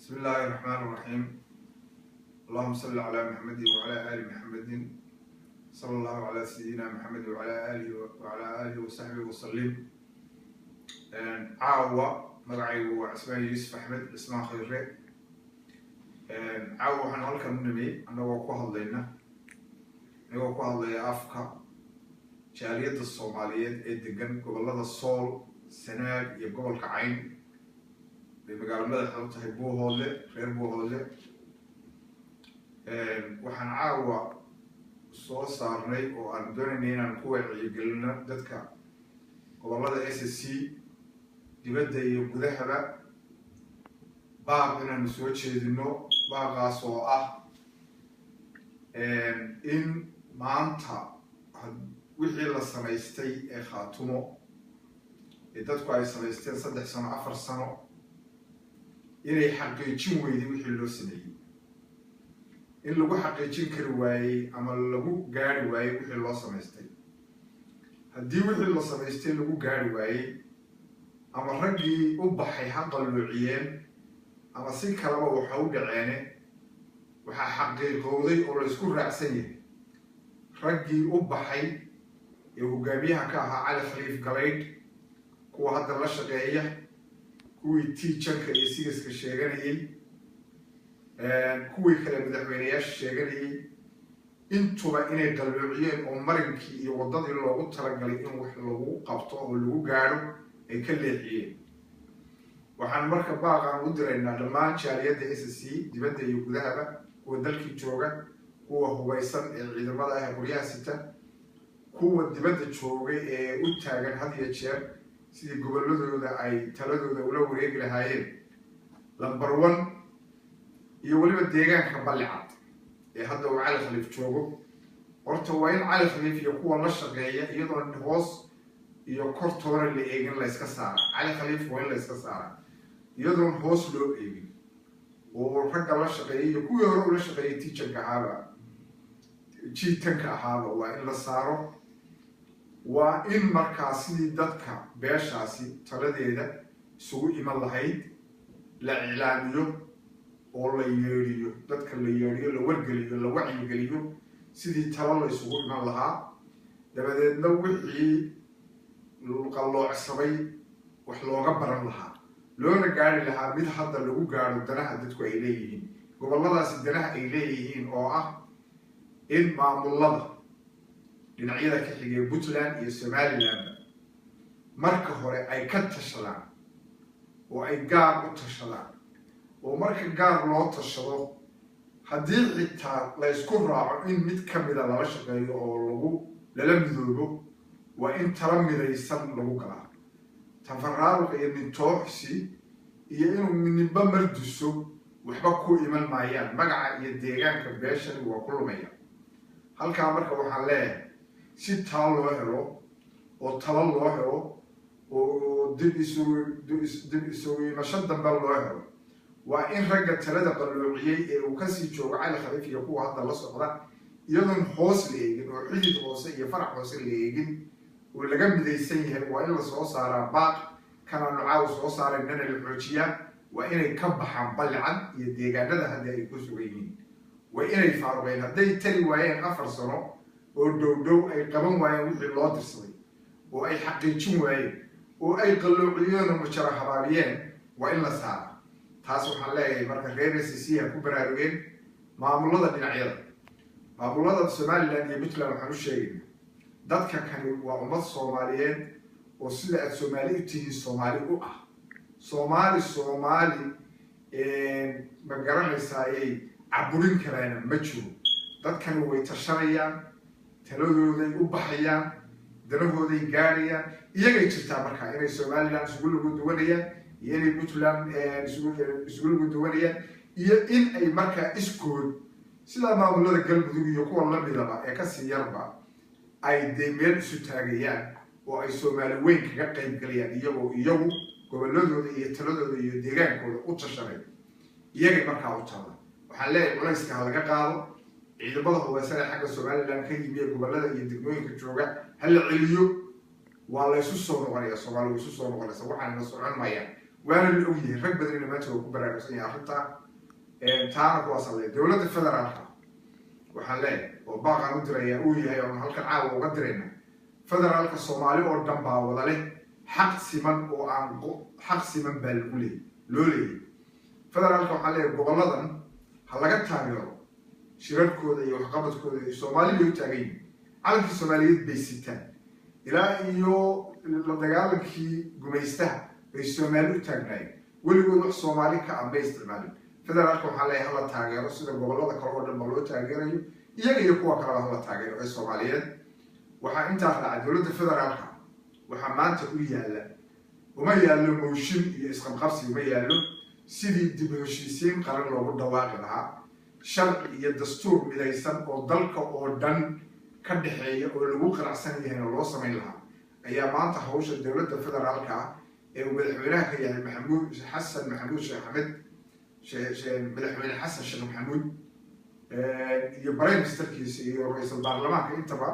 بسم الله الرحمن الرحيم. اللهم صل على محمد وعلى آل محمد صلى الله على سيدنا محمد وعلى آله وصحبه وسلم. عاوة مرعي وعسباني يوسف أحمد اسمه خيري. عاوة حنالك منمي أنا وقوها لنا نوقوها لي أفكا جالية الصوماليات الدقن قبل الصول سناب يقبل كعين بمقال مدح أنت هيبوه هذا غير بوه هذا وحن عاوة صو صارني وأن دونينا نقوى يقلنا دتك قبل SSC دبده يقدحها باب إن نسوي إنه باب صاع إن ما أنت وحي الله سمايستي خاتمه دتك أي سمايستي صدق سنة 4 سنة inay xaqiijin weyday wixii loo sameeyay in lagu xaqiijin kari waayay ama lagu gaari waayay wixii loo sameystay haddii wixii la sameystay lagu gaari waayay ama raggii u baxay xaqalluuciyeen ama si kalaba waxa u dhaceene waxa xaqiiqowday oo la isku raacsan yahay raggii u baxay ee hogaamiyaha ka ahaa Cali Khaliif Galeyd kuwa hadda la shaqeeya kuwii teacherka iyo sigiska sheeganayay kuwii kale madaxweynayaasha sheeganayay intuba inay qalluuciyeen oo marinkii iyo wadadii loogu talagalay in wax lagu qabto oo lagu gaaro ay ka leexiyeen waxaan marka baaqan u diraynaa dhammaan jaaliyadda SSC dibadda iyo gudahaba kuwa dalkii jooga kuwa hubaysan ee ciidamada ah guryaha sita kuwa dibadda jooga ee u taagan had iyo jeer sidii gobolladooda ay taladooda ula wareegi lahaayeen number 1 iyo waliba deegaanka Ballicad ee hadda uu Cali Khaliif joogo horta waa in Cali Khaliif iyo kuwa la shaqeeya iyadoo hoos iyo kortoona la eegin la iska saara Cali Khaliif waa in la iska saara iyadoo hoos loo eegin oo ragga la shaqeeya iyo kuwii hore ula shaqeeyay teacherka ahaaba jiitanka ahaaba waa in la saaro waa in markaas sidii dadka beeshaasi taladeeda isugu iman lahayd la ilaaliyo oo la yeeriyo dadka la yeeriyo la wargeliyo la wacyigeliyo sidii talo la isugu iman lahaa dabadeedna wixii qalloocsamay wax looga baran lahaa loona gaari lahaa mid hadda lagu gaaro danaha dadku ay leeyihiin gobolladaasi danaha ay leeyihiin oo ah in maamulada dhinacyada ka xigay Puntland iyo Somaliland marka hore ay ka tashadaan oo ay gaar u tashadaan oo marka gaar loo tashado haddii xitaa la isku raaco in mid ka mid ah lala shaqeeyo oo lala midoobo waa in tala midaysan lagu galaa tafaraaruq iyo mintooxsi iyo inuu midnimba mardiso waxba ku iman maayaan magaca iyo deegaanka beeshani waa ku lumaya halkaa marka waxaan leeyahay si talo loo helo oo talo loo helo oo dib isugu imasho dambe loo helo waa in ragga talada qalluuciyay ee uu kasii joogo Cali Khaliif iyo kuwa hadda la socda iyadoon hoos la eegin oo xidid hoose iyo farac hoose la eegin oo laga midaysan yahay waa in la soo saaraa baaq kana nucaaw soo saaray nana la xoojiyaa waa inay ka baxaan Ballicad iyo deegaanada hadda ay ku sugan yihiin waa inay faaruqeen hadday tali waayeen 4 sano oo dhow ay qaban waayeen wixii loo dirsaday oo ay xaqiijin waayeen oo ay qalluuciyeen oo mujara habaabiyeen waa in la saaro taas waxaan leeyahay marka reer SSC ku baraarugeen maamulada dhinacyada maamulada Somaliland iyo Puntland waxaan u sheegaynaa dadka kani waa ummad Soomaaliyeed oo sida aad Soomaali u tihiin Soomaali u ah Soomaali ma garanaysaa ay caburin karaan ma jiro dadkani way tashanayaan taladooday u baxayaan danahooday gaarayaan iyagay jirtaa markaa inay Somaliland isugu lagu duwanayaan iyo inay Puntland isugu lagu duwanayaan iyo in ay markaa iskood sida maamulada Galmudug iyo kuwa la midaba ee ka sii yarba ay meel isu taagayaan oo ay Soomaali weyn kaga qayb galayaan iyagu gobolladooda iyo taladooda iyo deegaankooda u tashanay iyagay markaa u taala waxaan leeyahay culayska laga qaado ciidamada hubaysan ee xagga Somaliland ka yimid gobollada iyo degmooyinka jooga hal celiyo waa la isu soo noqonaya Soomaaliya isu soo noqonaysa waxaan la socon maayaan وانا الأولى رك بدري ما تشوف كبر عشان يعرفها تعرف وصل دولة الفدرال وحلاي وباقي مدري أولى يوم هالكعاو وقدرنا فدرال الصومالي والدنبا وضله حق سمن حق سمن بالأولى لولي فدرال كحلاي بقولنا هلا تاجروا شركة ذي وحقبة كذا الصومالي بيتاجين على الصوماليين بيستان إلى إيو الدجال كي جميسته الصومالي تاجناي واللي يقول الصومالي كأم بيستعمل فدرالكم حلا هلا تاجروا سيدا بقولنا كرود الملو تاجروا يجي يقوى كرا هلا تاجروا الصوماليين وح أنت على دولة الفدرالكم وحمان تقول يلا وما يلا موشين يسخن خمسة وما يلا سيدي دبوشيسين قرن لو بدواق لها شرع يدستور مدايسان أو دلك أو دن كدحية أو لو قرأسان يهنا لو سمين لها أيام تحوش الدولة الفدرالكا ومدحوينها يعني محمود حسن محمود شيخ حمد مدحوين حسن شيخ محمود يبرين مستركيس رئيس البرلمان انت